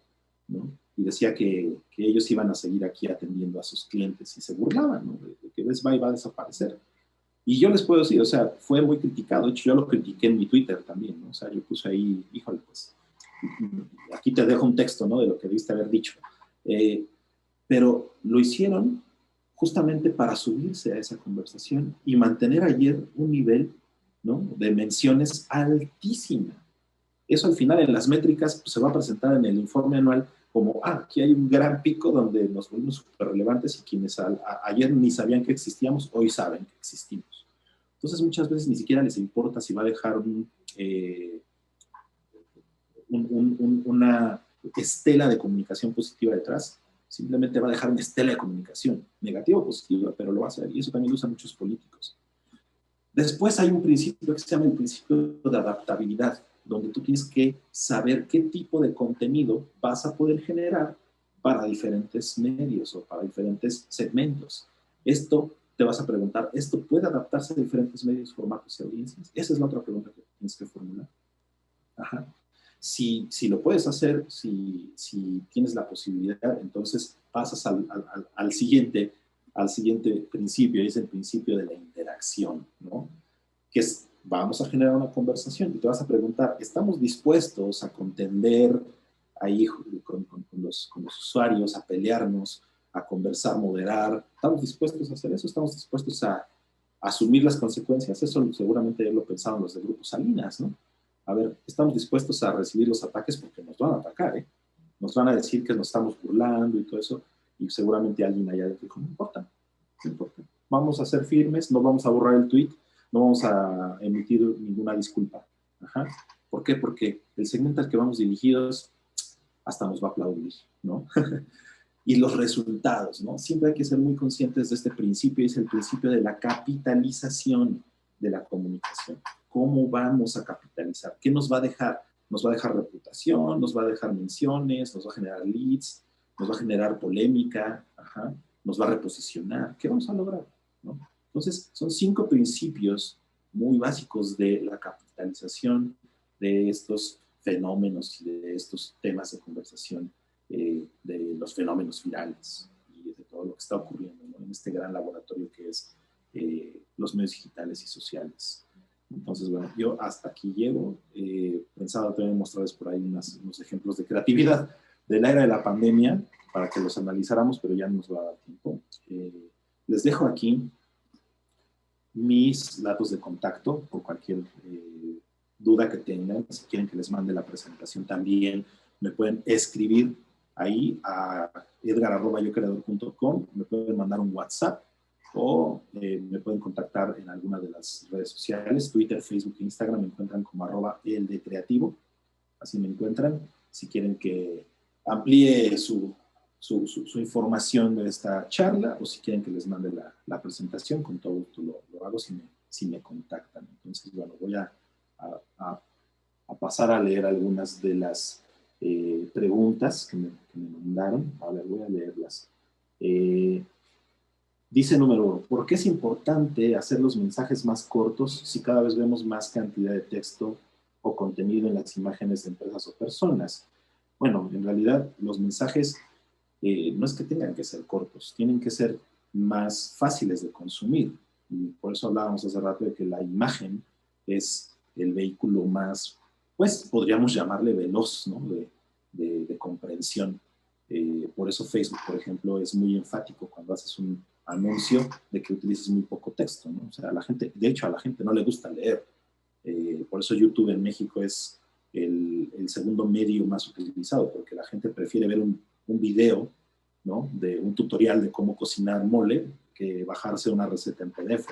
¿no? Y decía que ellos iban a seguir aquí atendiendo a sus clientes y se burlaban, ¿no? De que Best Buy va a desaparecer. Y yo les puedo decir, o sea, fue muy criticado. De hecho, yo lo critiqué en mi Twitter también, ¿no? O sea, yo puse ahí, híjole, pues, aquí te dejo un texto, ¿no? De lo que debiste haber dicho. Pero lo hicieron justamente para subirse a esa conversación y mantener ayer un nivel, ¿no? De menciones altísima. Eso al final en las métricas pues, se va a presentar en el informe anual como, aquí hay un gran pico donde nos volvimos súper relevantes y quienes ayer ni sabían que existíamos, hoy saben que existimos. Entonces muchas veces ni siquiera les importa si va a dejar una estela de comunicación positiva detrás, simplemente va a dejar una estela de comunicación, negativa o positiva, pero lo va a hacer, y eso también lo usan muchos políticos. Después hay un principio que se llama el principio de adaptabilidad, donde tú tienes que saber qué tipo de contenido vas a poder generar para diferentes medios o para diferentes segmentos. Esto te vas a preguntar, ¿esto puede adaptarse a diferentes medios, formatos y audiencias? Esa es la otra pregunta que tienes que formular. Ajá. Si lo puedes hacer, si tienes la posibilidad, entonces pasas al siguiente principio, y es el principio de la interacción, ¿no? Que es, vamos a generar una conversación y te vas a preguntar, ¿estamos dispuestos a contender ahí con los usuarios, a pelearnos, a conversar, moderar. Estamos dispuestos a hacer eso, estamos dispuestos a asumir las consecuencias. Eso seguramente lo pensaban los de Grupo Salinas, ¿no? A ver, estamos dispuestos a recibir los ataques porque nos van a atacar, ¿eh? Nos van a decir que nos estamos burlando y todo eso, y seguramente alguien allá dijo, no importa, no importa. Vamos a ser firmes, no vamos a borrar el tweet, no vamos a emitir ninguna disculpa. Ajá. ¿Por qué? Porque el segmento al que vamos dirigidos hasta nos va a aplaudir, ¿no? Y los resultados, ¿no? Siempre hay que ser muy conscientes de este principio, y es el principio de la capitalización de la comunicación. ¿Cómo vamos a capitalizar? ¿Qué nos va a dejar? Nos va a dejar reputación, nos va a dejar menciones, nos va a generar leads, nos va a generar polémica, ajá, nos va a reposicionar. ¿Qué vamos a lograr? ¿No? Entonces, son 5 principios muy básicos de la capitalización de estos fenómenos y de estos temas de conversación, de los fenómenos virales y de todo lo que está ocurriendo, ¿no? En este gran laboratorio que es los medios digitales y sociales. Entonces, bueno, yo hasta aquí llego. Pensaba también mostrarles por ahí unos ejemplos de creatividad de la era de la pandemia para que los analizáramos, pero ya no nos va a dar tiempo. Les dejo aquí mis datos de contacto por cualquier duda que tengan. Si quieren que les mande la presentación también, me pueden escribir ahí a edgar@yocreador.com, me pueden mandar un WhatsApp o me pueden contactar en alguna de las redes sociales, Twitter, Facebook e Instagram. Me encuentran como @eldecreativo, así me encuentran. Si quieren que amplíe su información de esta charla, o si quieren que les mande la presentación, con todo gusto lo hago si me contactan. Entonces, bueno, voy a pasar a leer algunas de las preguntas que me mandaron. A ver, voy a leerlas. Dice número 1, ¿por qué es importante hacer los mensajes más cortos si cada vez vemos más cantidad de texto o contenido en las imágenes de empresas o personas? Bueno, en realidad los mensajes no es que tengan que ser cortos, tienen que ser más fáciles de consumir. Y por eso hablábamos hace rato de que la imagen es el vehículo más, pues podríamos llamarle veloz, ¿no? de comprensión. Por eso Facebook, por ejemplo, es muy enfático cuando haces un anuncio de que utilices muy poco texto, ¿no? O sea, a la gente, de hecho, a la gente no le gusta leer. Por eso YouTube en México es el segundo medio más utilizado, porque la gente prefiere ver un video, ¿no? De un tutorial de cómo cocinar mole que bajarse una receta en PDF.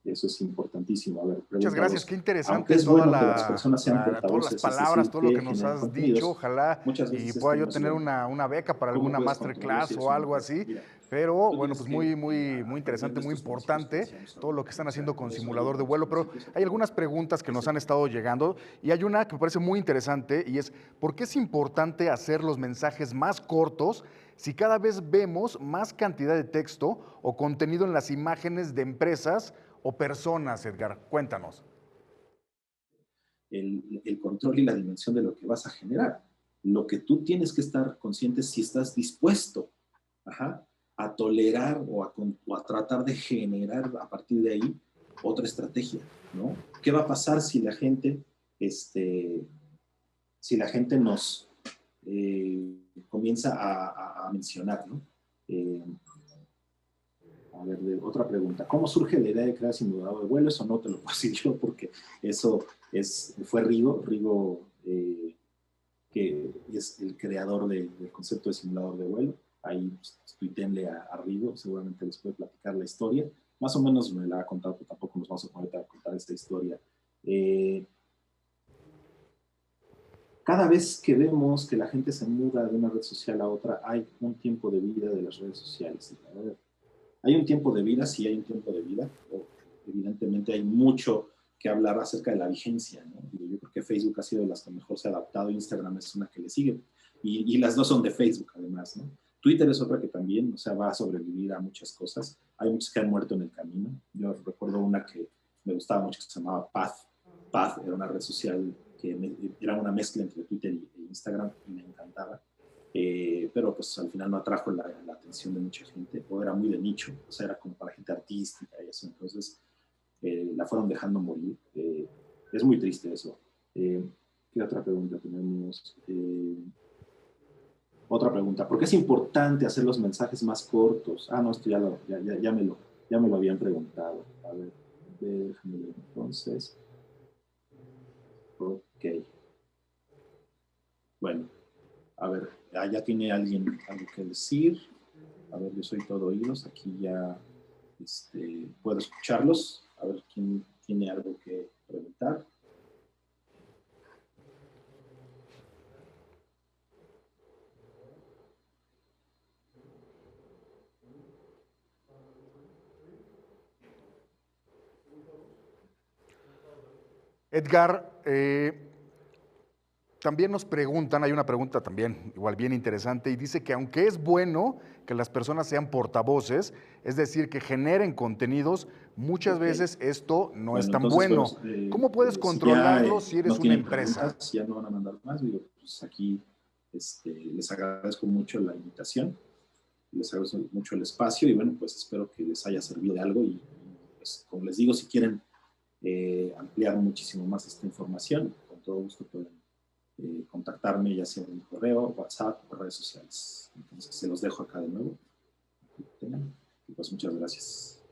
Eso es importantísimo. A ver, muchas gracias, qué interesante es toda bueno que las personas sean todas las portavoces, palabras, es decir, todo lo que que nos generan has contenidos. dicho. Ojalá y pueda yo tener una beca para alguna masterclass o algo así. Pero bueno, pues muy interesante, muy importante todo lo que están haciendo con simulador de vuelo. Pero hay algunas preguntas que nos han estado llegando y hay una que me parece muy interesante y es, ¿por qué es importante hacer los mensajes más cortos si cada vez vemos más cantidad de texto o contenido en las imágenes de empresas o personas, Edgar? Cuéntanos. El control y la dimensión de lo que vas a generar. Lo que tú tienes que estar consciente es si estás dispuesto, a tolerar o a tratar de generar a partir de ahí otra estrategia, ¿no? ¿Qué va a pasar si la gente, nos comienza a mencionar, ¿no? A ver, otra pregunta. ¿Cómo surge la idea de crear simulador de vuelo? Eso no te lo puedo decir yo porque eso fue Rigo, que es el creador del concepto de simulador de vuelo. Ahí tuítenle a Rigo, seguramente les puede platicar la historia. Más o menos me la ha contado, pero tampoco nos vamos a poner a contar esta historia. Cada vez que vemos que la gente se muda de una red social a otra, hay un tiempo de vida de las redes sociales. Hay un tiempo de vida, sí hay un tiempo de vida. Evidentemente hay mucho que hablar acerca de la vigencia, ¿no? Yo creo que Facebook ha sido de las que mejor se ha adaptado, Instagram es una que le sigue, y las dos son de Facebook además, ¿no? Twitter es otra que también, o sea, va a sobrevivir a muchas cosas. Hay muchos que han muerto en el camino. Yo recuerdo una que me gustaba mucho que se llamaba Path. Path era una red social que era una mezcla entre Twitter e Instagram y me encantaba. Pero pues al final no atrajo la atención de mucha gente, o era muy de nicho, o sea, era como para gente artística y eso, entonces la fueron dejando morir. Es muy triste eso. ¿Qué otra pregunta tenemos? Otra pregunta, ¿por qué es importante hacer los mensajes más cortos? Ah, no, esto ya me lo habían preguntado. A ver, déjame ver entonces. Ok. Bueno, a ver, ya tiene alguien algo que decir. A ver, yo soy todo oídos. Aquí ya puedo escucharlos. A ver quién tiene algo que preguntar. Edgar, también nos preguntan, hay una pregunta también igual bien interesante, y dice que aunque es bueno que las personas sean portavoces, es decir, que generen contenidos, muchas veces esto no es tan entonces, bueno. ¿Cómo puedes controlarlo si eres una empresa? Si ya no van a mandar más, digo, pues aquí les agradezco mucho la invitación, les agradezco mucho el espacio y bueno, pues espero que les haya servido de algo y pues, como les digo, si quieren ampliar muchísimo más esta información, con todo gusto pueden contactarme ya sea en mi correo, WhatsApp o redes sociales. Entonces se los dejo acá de nuevo. Y pues muchas gracias.